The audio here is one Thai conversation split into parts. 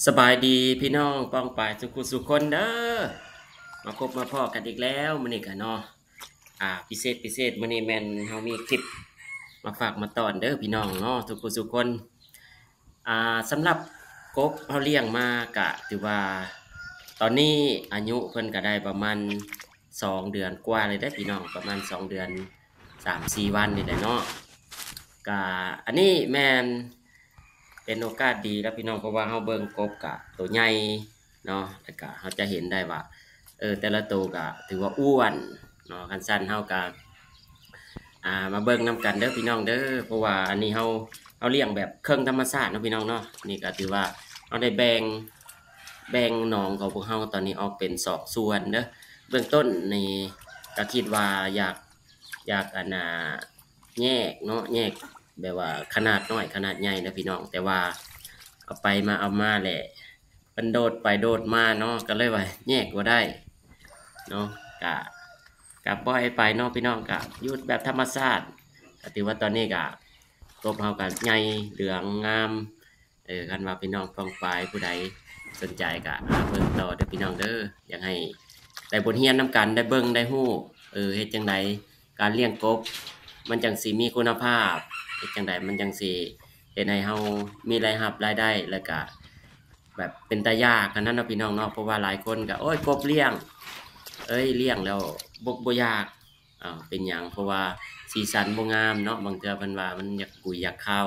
สบายดีพี่น้องป้องปายสุขคนเด้อมาพบมาพ่อกันอีกแล้วมื้อนี้กันเนาะพิเศษมื้อนี้แม่นเฮามีคลิปมาฝากมาตอนเด้อพี่น้องเนาะสุขคนสำหรับกบเฮาเลี้ยงมากะถือว่าตอนนี้อายุเพิ่นก็ได้ประมาณ2 เดือนกว่าเลยเด้อพี่น้องประมาณ2 เดือน3-4 วันนี่แหละเนาะก็อันนี้แม่น เป็นโอกาสดีแล้วพี่น้องเพราะว่าเฮาเบิ่งกบกะตัวใหญ่เนาะแล้วก็เฮาจะเห็นได้ว่าแต่ละตัวก็ถือว่าอ้วนเนาะคันสั้นเฮาก็มาเบิ่งนํกันเด้อพี่น้องเด้อเพราะว่าอันนี้เฮาเลี้ยงแบบเครื่องธรรมชาติเนาะพี่น้องเนาะนี่ก็ถือว่าเฮาได้แบ่งหนองของพวกเฮาตอนนี้ออกเป็น2 ส่วนเด้อเบื้องต้นนี่ก็คิดว่าอยากแยกเนาะแยกแบบว่าขนาดน้อยขนาดใหญ่นะพี่น้องแต่ว่าเอาไปมาเอามาแหละมันโดดไปโดดมาเนาะก็เลยว่าแยกบ่ได้เนาะก็ก็ปล่อยไปเนาะพี่น้องก็อยู่แบบธรรมชาติก็ถือว่าตอนนี้ก็กบเฮาก็ใหญ่เหลืองงามคันว่าพี่น้องป้องปรายผู้ใดสนใจก็เบิ่งต่อเด้อพี่น้องเด้ออยากให้ได้บทเรียนนำกันได้เบิ่งได้ฮู้เฮ็ดจังไดการเลี้ยงกบ มันจังสิมีคุณภาพเฮ็ดจั่งใดมันจังสิเฮ็ดให้เฮามีรายได้แล้วก็แบบเป็นตายากอันนั้นเนาะพี่น้องเนาะเพราะว่าหลายคนก็โอ๊ยกบเลี้ยงเลี้ยงแล้วบ่อยากเป็นหยังเพราะว่าสีสันบ่งามเนาะบางเทื่อเพิ่นว่ามันอยากกุยอยากคาว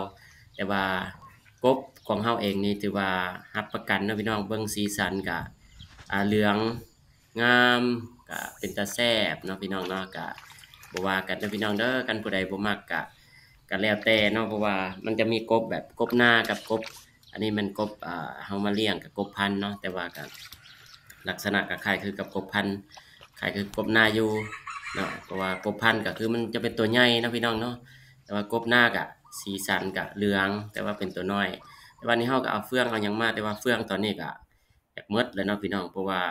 แต่ว่ากบของเฮาเองนี่ถือว่ารับประกันเนาะพี่น้องเบิ่งสีสันก็เหลืองงามก็เป็นตาแซ่บเนาะพี่น้องเนาะก็บ่ว่ากันเด้อพี่น้องเด้อคันผู้ใดบ่มักก็แล้วแต่เนาะเพราะว่ามันจะมีกบแบบกบนากับกบอันนี้มันกบเฮามาเลี้ยงกับกบพันธุ์เนาะแต่ว่าก็ลักษณะก็คล้ายคือกับกบพันธุ์คล้ายคือกบนาอยู่เนาะเพราะว่ากบพันธุ์ก็คือมันจะเป็นตัวใหญ่เนาะพี่น้องเนาะแต่ว่ากบนาก็สีสันก็เหลืองแต่ว่าเป็นตัวน้อยแต่ว่านี้เฮาก็เอาเฟืองเอาหยังมาแต่ว่าเฟืองตอนนี้ก็อยากหมดแล้วเนาะพี่น้องเพราะว่า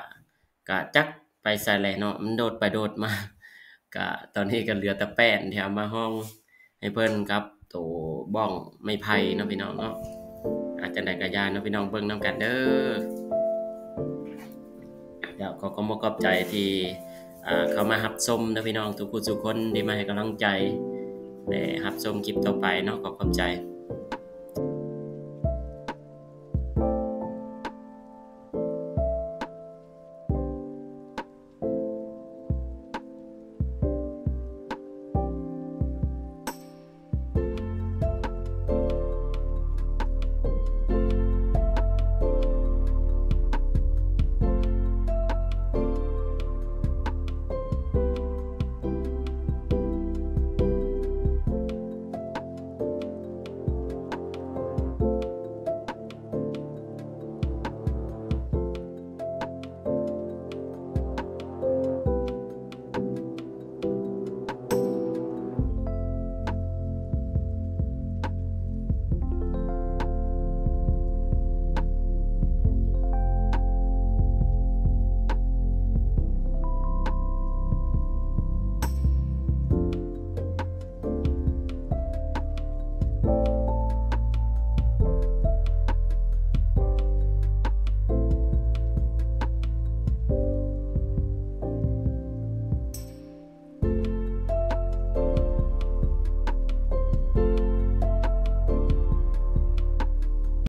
ก็จักไปไสแล้วเนาะมันโดดไปโดดมาก็ตอนนี้ก็เหลือแต่แป้นที่เอามาห้อง ให้เพิ่นกับตัวบ้องไม้ไผ่เนาะพี่น้องเนาะจั่งใดก็อย่าเนาะพี่น้องเบิ่งนำกันเด้อเดี๋ยวขอบอกขอบใจที่เข้ามารับชมเนาะพี่น้องทุกผู้ทุกคนที่มาให้กำลังใจและรับชมคลิปต่อไปเนาะขอบใจ